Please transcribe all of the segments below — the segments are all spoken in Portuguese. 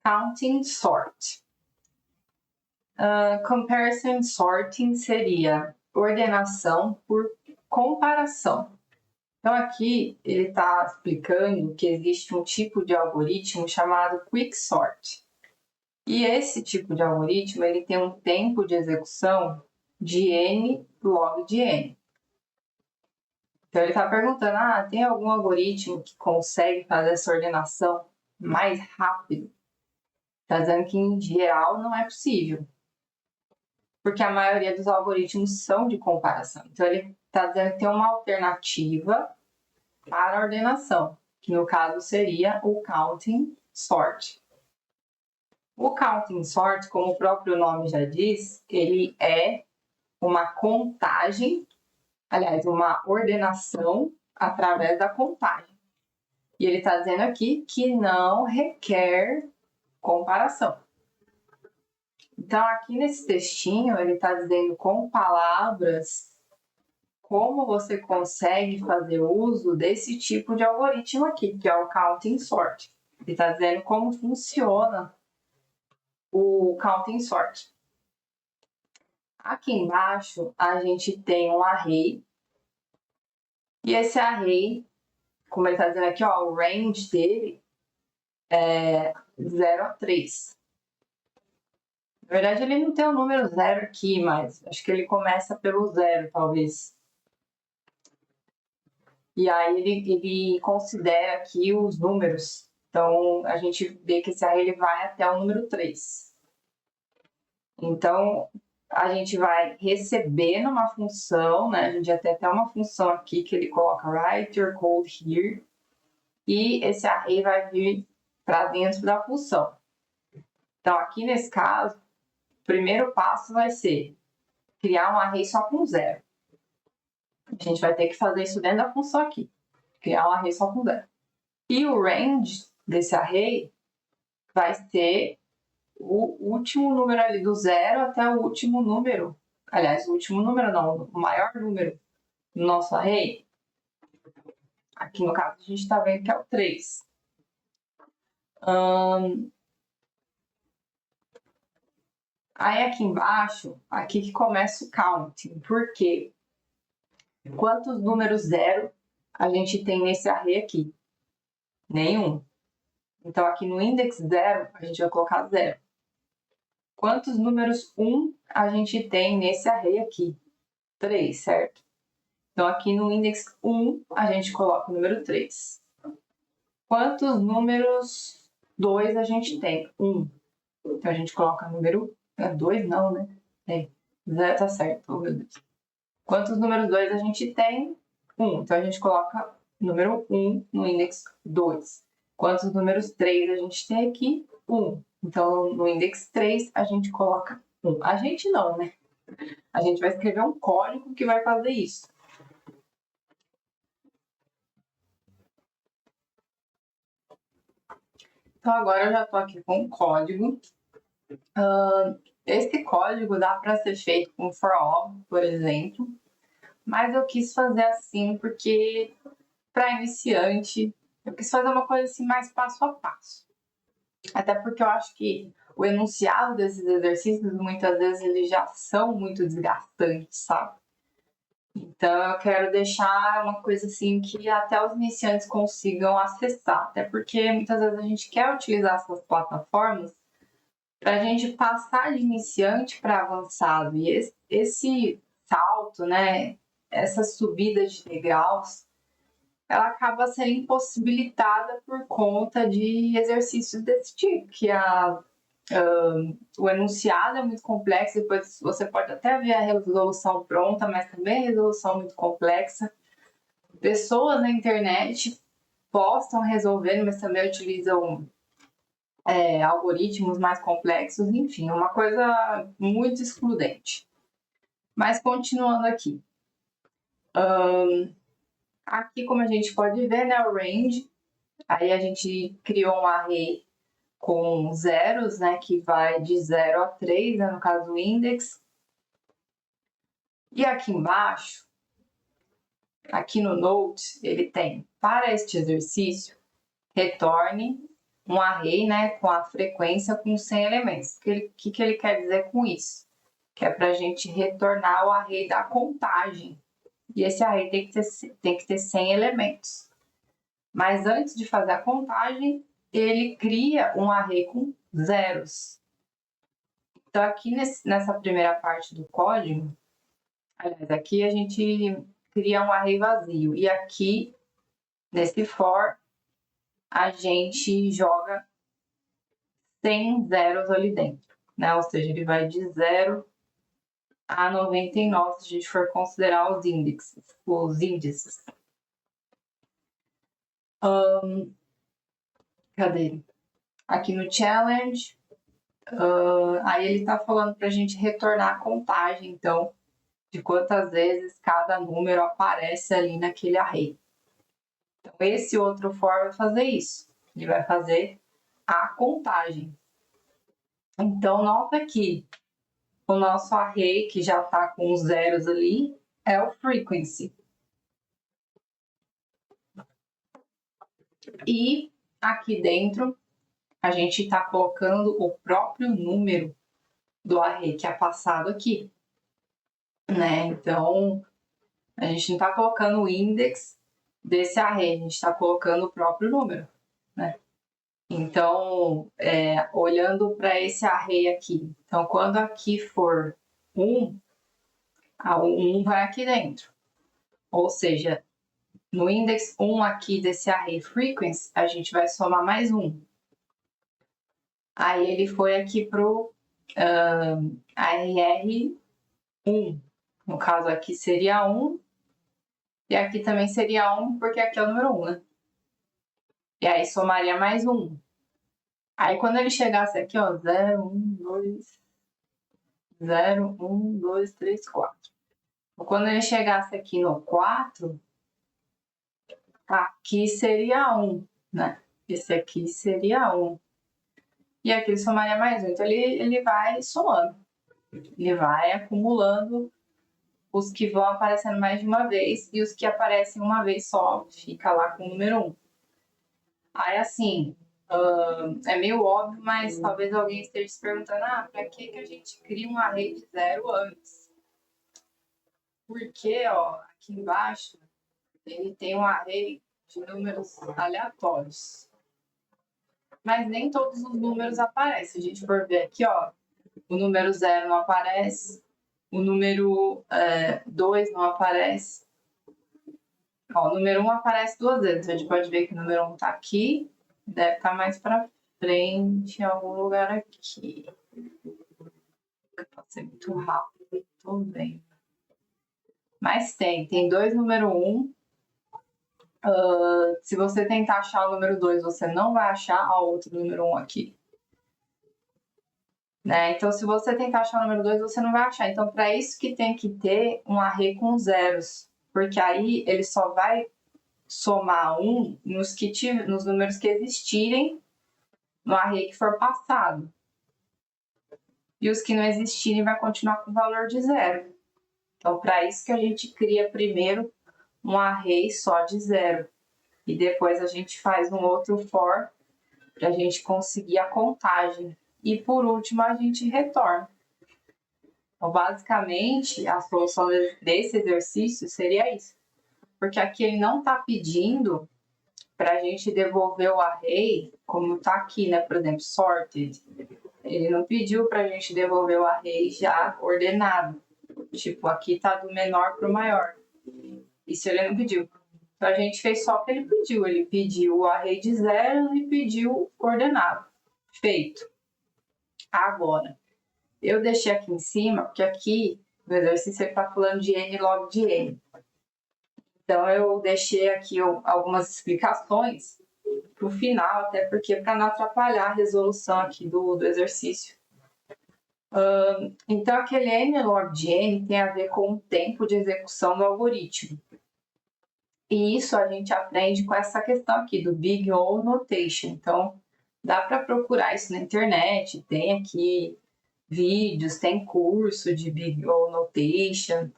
Counting sort. Comparison sorting seria ordenação por comparação. Então, aqui ele está explicando que existe um tipo de algoritmo chamado quicksort. E esse tipo de algoritmo ele tem um tempo de execução de n log de n. Então, ele está perguntando, tem algum algoritmo que consegue fazer essa ordenação mais rápido? Está dizendo que, em geral, não é possível. Porque a maioria dos algoritmos são de comparação. Então, ele está dizendo que tem uma alternativa para a ordenação, que no caso seria o counting sort. O counting sort, como o próprio nome já diz, ele é uma contagem, aliás, uma ordenação através da contagem. E ele está dizendo aqui que não requer comparação. Então, aqui nesse textinho, ele está dizendo com palavras como você consegue fazer uso desse tipo de algoritmo aqui, que é o counting sort. Ele está dizendo como funciona o counting sort. Aqui embaixo, a gente tem um array. E esse array, como ele está dizendo aqui, ó, o range dele é 0 a 3. Na verdade, ele não tem o número 0 aqui, mas acho que ele começa pelo 0, talvez. E aí ele considera aqui os números. Então, a gente vê que esse array ele vai até o número 3. Então, a gente vai receber numa função, né? A gente já tem até uma função aqui que ele coloca write your code here. E esse array vai vir para dentro da função. Então, aqui nesse caso, o primeiro passo vai ser criar um array só com 0. A gente vai ter que fazer isso dentro da função aqui. Criar um array só com 0. E o range desse array vai ser o último número ali do 0 até o último número. Aliás, o último número não, o maior número do nosso array. Aqui no caso a gente está vendo que é o 3. Aí aqui embaixo, aqui que começa o counting. Por quê? Quantos números 0 a gente tem nesse array aqui? Nenhum. Então, aqui no index 0, a gente vai colocar 0. Quantos números 1 a gente tem nesse array aqui? 3, certo? Então, aqui no index 1, a gente coloca o número 3. Quantos números 2 a gente tem? 1. Então, a gente coloca o número 2, não, né? Tá certo, oh, meu Deus. Quantos números 2 a gente tem? 1. Então, a gente coloca o número 1 no index 2. Quantos números 3 a gente tem aqui? 1. Então, no index 3, a gente coloca 1. A gente não, né? A gente vai escrever um código que vai fazer isso. Então, agora eu já estou aqui com o código. Esse código dá para ser feito com for all, por exemplo. Mas eu quis fazer assim porque, para iniciante, eu quis fazer uma coisa assim mais passo a passo. Até porque eu acho que o enunciado desses exercícios, muitas vezes, eles já são muito desgastantes, sabe? Então, eu quero deixar uma coisa assim que até os iniciantes consigam acessar. Até porque, muitas vezes, a gente quer utilizar essas plataformas para a gente passar de iniciante para avançado. E esse salto, né? Essa subida de degraus, ela acaba sendo impossibilitada por conta de exercícios desse tipo, que o enunciado é muito complexo, depois você pode até ver a resolução pronta, mas também a resolução muito complexa. Pessoas na internet postam resolvendo, mas também utilizam algoritmos mais complexos, enfim, uma coisa muito excludente. Mas continuando aqui. Aqui, como a gente pode ver, né, o range, aí a gente criou um array com zeros, né, que vai de 0 a 3, né, no caso do index. E aqui embaixo, aqui no note, ele tem, para este exercício, retorne um array, né, com a frequência com 100 elementos. O que ele quer dizer com isso? Que é para a gente retornar o array da contagem. E esse array tem que ter 100 elementos. Mas antes de fazer a contagem, ele cria um array com zeros. Então, aqui nessa primeira parte do código, aliás, aqui a gente cria um array vazio. E aqui, nesse for, a gente joga 100 zeros ali dentro, né? Ou seja, ele vai de 0 a 99 se a gente for considerar os índices. Cadê? Aqui no challenge, aí ele está falando para a gente retornar a contagem, então, de quantas vezes cada número aparece ali naquele array. Então, esse outro for vai fazer isso. Ele vai fazer a contagem. Então, nota que o nosso array, que já está com os zeros ali, é o frequency. E aqui dentro, a gente está colocando o próprio número do array que é passado aqui, né? Então, a gente não está colocando o index desse array, a gente está colocando o próprio número, né? Então, olhando para esse array aqui, então quando aqui for 1, o 1 vai aqui dentro. Ou seja, no index 1 aqui desse array frequency, a gente vai somar mais 1. Aí ele foi aqui para o ARR1. No caso aqui seria 1. E aqui também seria 1, porque aqui é o número 1, né? E aí somaria mais 1. Aí quando ele chegasse aqui, ó, 0, 1, 2, 0, 1, 2, 3, 4. Quando ele chegasse aqui no 4, aqui seria 1, né? Esse aqui seria 1. E aqui ele somaria mais 1. Então ele vai somando. Ele vai acumulando os que vão aparecendo mais de uma vez e os que aparecem uma vez só, fica lá com o número 1. Aí, assim, é meio óbvio, mas talvez alguém esteja se perguntando, para que a gente cria um array de 0 antes? Porque, ó, aqui embaixo, ele tem um array de números aleatórios. Mas nem todos os números aparecem. Se a gente for ver aqui, ó, o número 0 não aparece, o número 2 não aparece. Ó, o número 1 aparece 2 vezes. A gente pode ver que o número 1 está aqui, deve estar mais para frente, em algum lugar aqui. Pode ser muito rápido, tô vendo. Mas tem 2 número 1. Se você tentar achar o número 2, você não vai achar o outro número 1 aqui. Né? Então, se você tentar achar o número 2, você não vai achar. Então, para isso que tem que ter um array com zeros. Porque aí ele só vai somar 1 nos números que existirem no array que for passado. E os que não existirem vai continuar com o valor de 0. Então, para isso que a gente cria primeiro um array só de 0. E depois a gente faz um outro for para a gente conseguir a contagem. E por último, a gente retorna. Então, basicamente, a solução desse exercício seria isso. Porque aqui ele não está pedindo para a gente devolver o array como está aqui, né? Por exemplo, sorted. Ele não pediu para a gente devolver o array já ordenado. Tipo, aqui está do menor para o maior. Isso ele não pediu. Então, a gente fez só o que ele pediu. Ele pediu o array de 0 e pediu ordenado. Feito. Agora, eu deixei aqui em cima, porque aqui no exercício ele está falando de n log de n. Então, eu deixei aqui algumas explicações para o final, até porque para não atrapalhar a resolução aqui do exercício. Então, aquele n log de n tem a ver com o tempo de execução do algoritmo. E isso a gente aprende com essa questão aqui do Big O Notation. Então, dá para procurar isso na internet, tem aqui vídeos, tem curso de Big O Notation,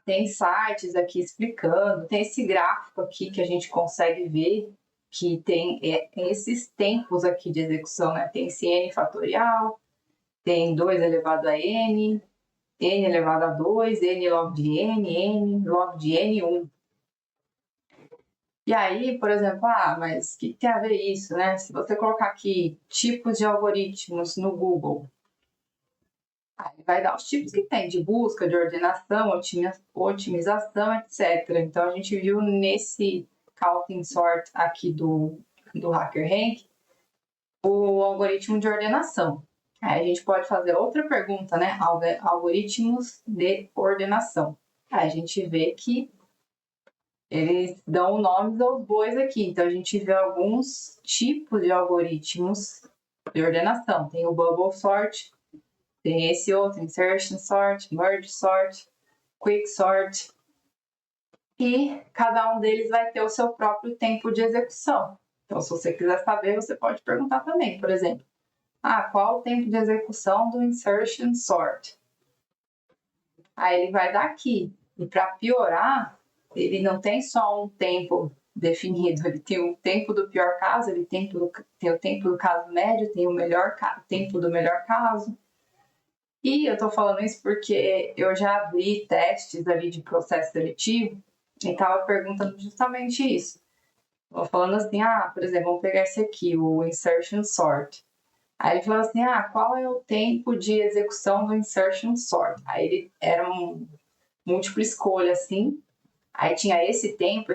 tem sites aqui explicando, tem esse gráfico aqui que a gente consegue ver que tem esses tempos aqui de execução, né? Tem esse n fatorial, tem 2 elevado a n, n elevado a 2, n log de n log de n1. E aí, por exemplo, mas o que tem a ver isso, né? Se você colocar aqui tipos de algoritmos no Google, aí vai dar os tipos que tem, de busca, de ordenação, otimização, etc. Então, a gente viu nesse counting sort aqui do HackerRank o algoritmo de ordenação. Aí a gente pode fazer outra pergunta, né? Algoritmos de ordenação. Aí a gente vê que eles dão nomes aos bois aqui. Então, a gente vê alguns tipos de algoritmos de ordenação. Tem o bubble sort, tem esse outro, insertion sort, merge sort, quick sort. E cada um deles vai ter o seu próprio tempo de execução. Então, se você quiser saber, você pode perguntar também. Por exemplo, qual o tempo de execução do insertion sort? Aí ele vai dar aqui. E para piorar, ele não tem só um tempo definido, ele tem o tempo do pior caso, ele tem o tempo do caso médio, tem o tempo do melhor caso. E eu estou falando isso porque eu já abri testes ali de processo seletivo e estava perguntando justamente isso. Estou falando assim, por exemplo, vamos pegar esse aqui, o insertion sort. Aí ele falou assim, qual é o tempo de execução do insertion sort? Aí ele era um múltipla escolha, assim. Aí tinha esse tempo,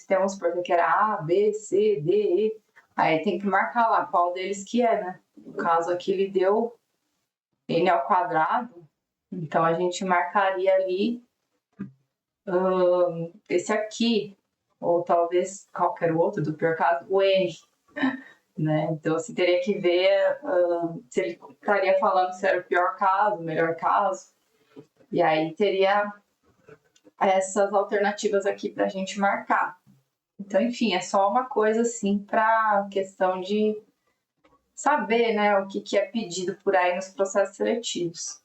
vamos supor que era A, B, C, D, E. Aí tem que marcar lá qual deles que é, né? No caso aqui ele deu n ao quadrado, então a gente marcaria ali esse aqui, ou talvez qualquer outro, do pior caso, o n, né? Então você teria que ver se ele estaria falando se era o pior caso, o melhor caso, e aí teria essas alternativas aqui para a gente marcar. Então, enfim, é só uma coisa assim para questão de saber, né, o que é pedido por aí nos processos seletivos.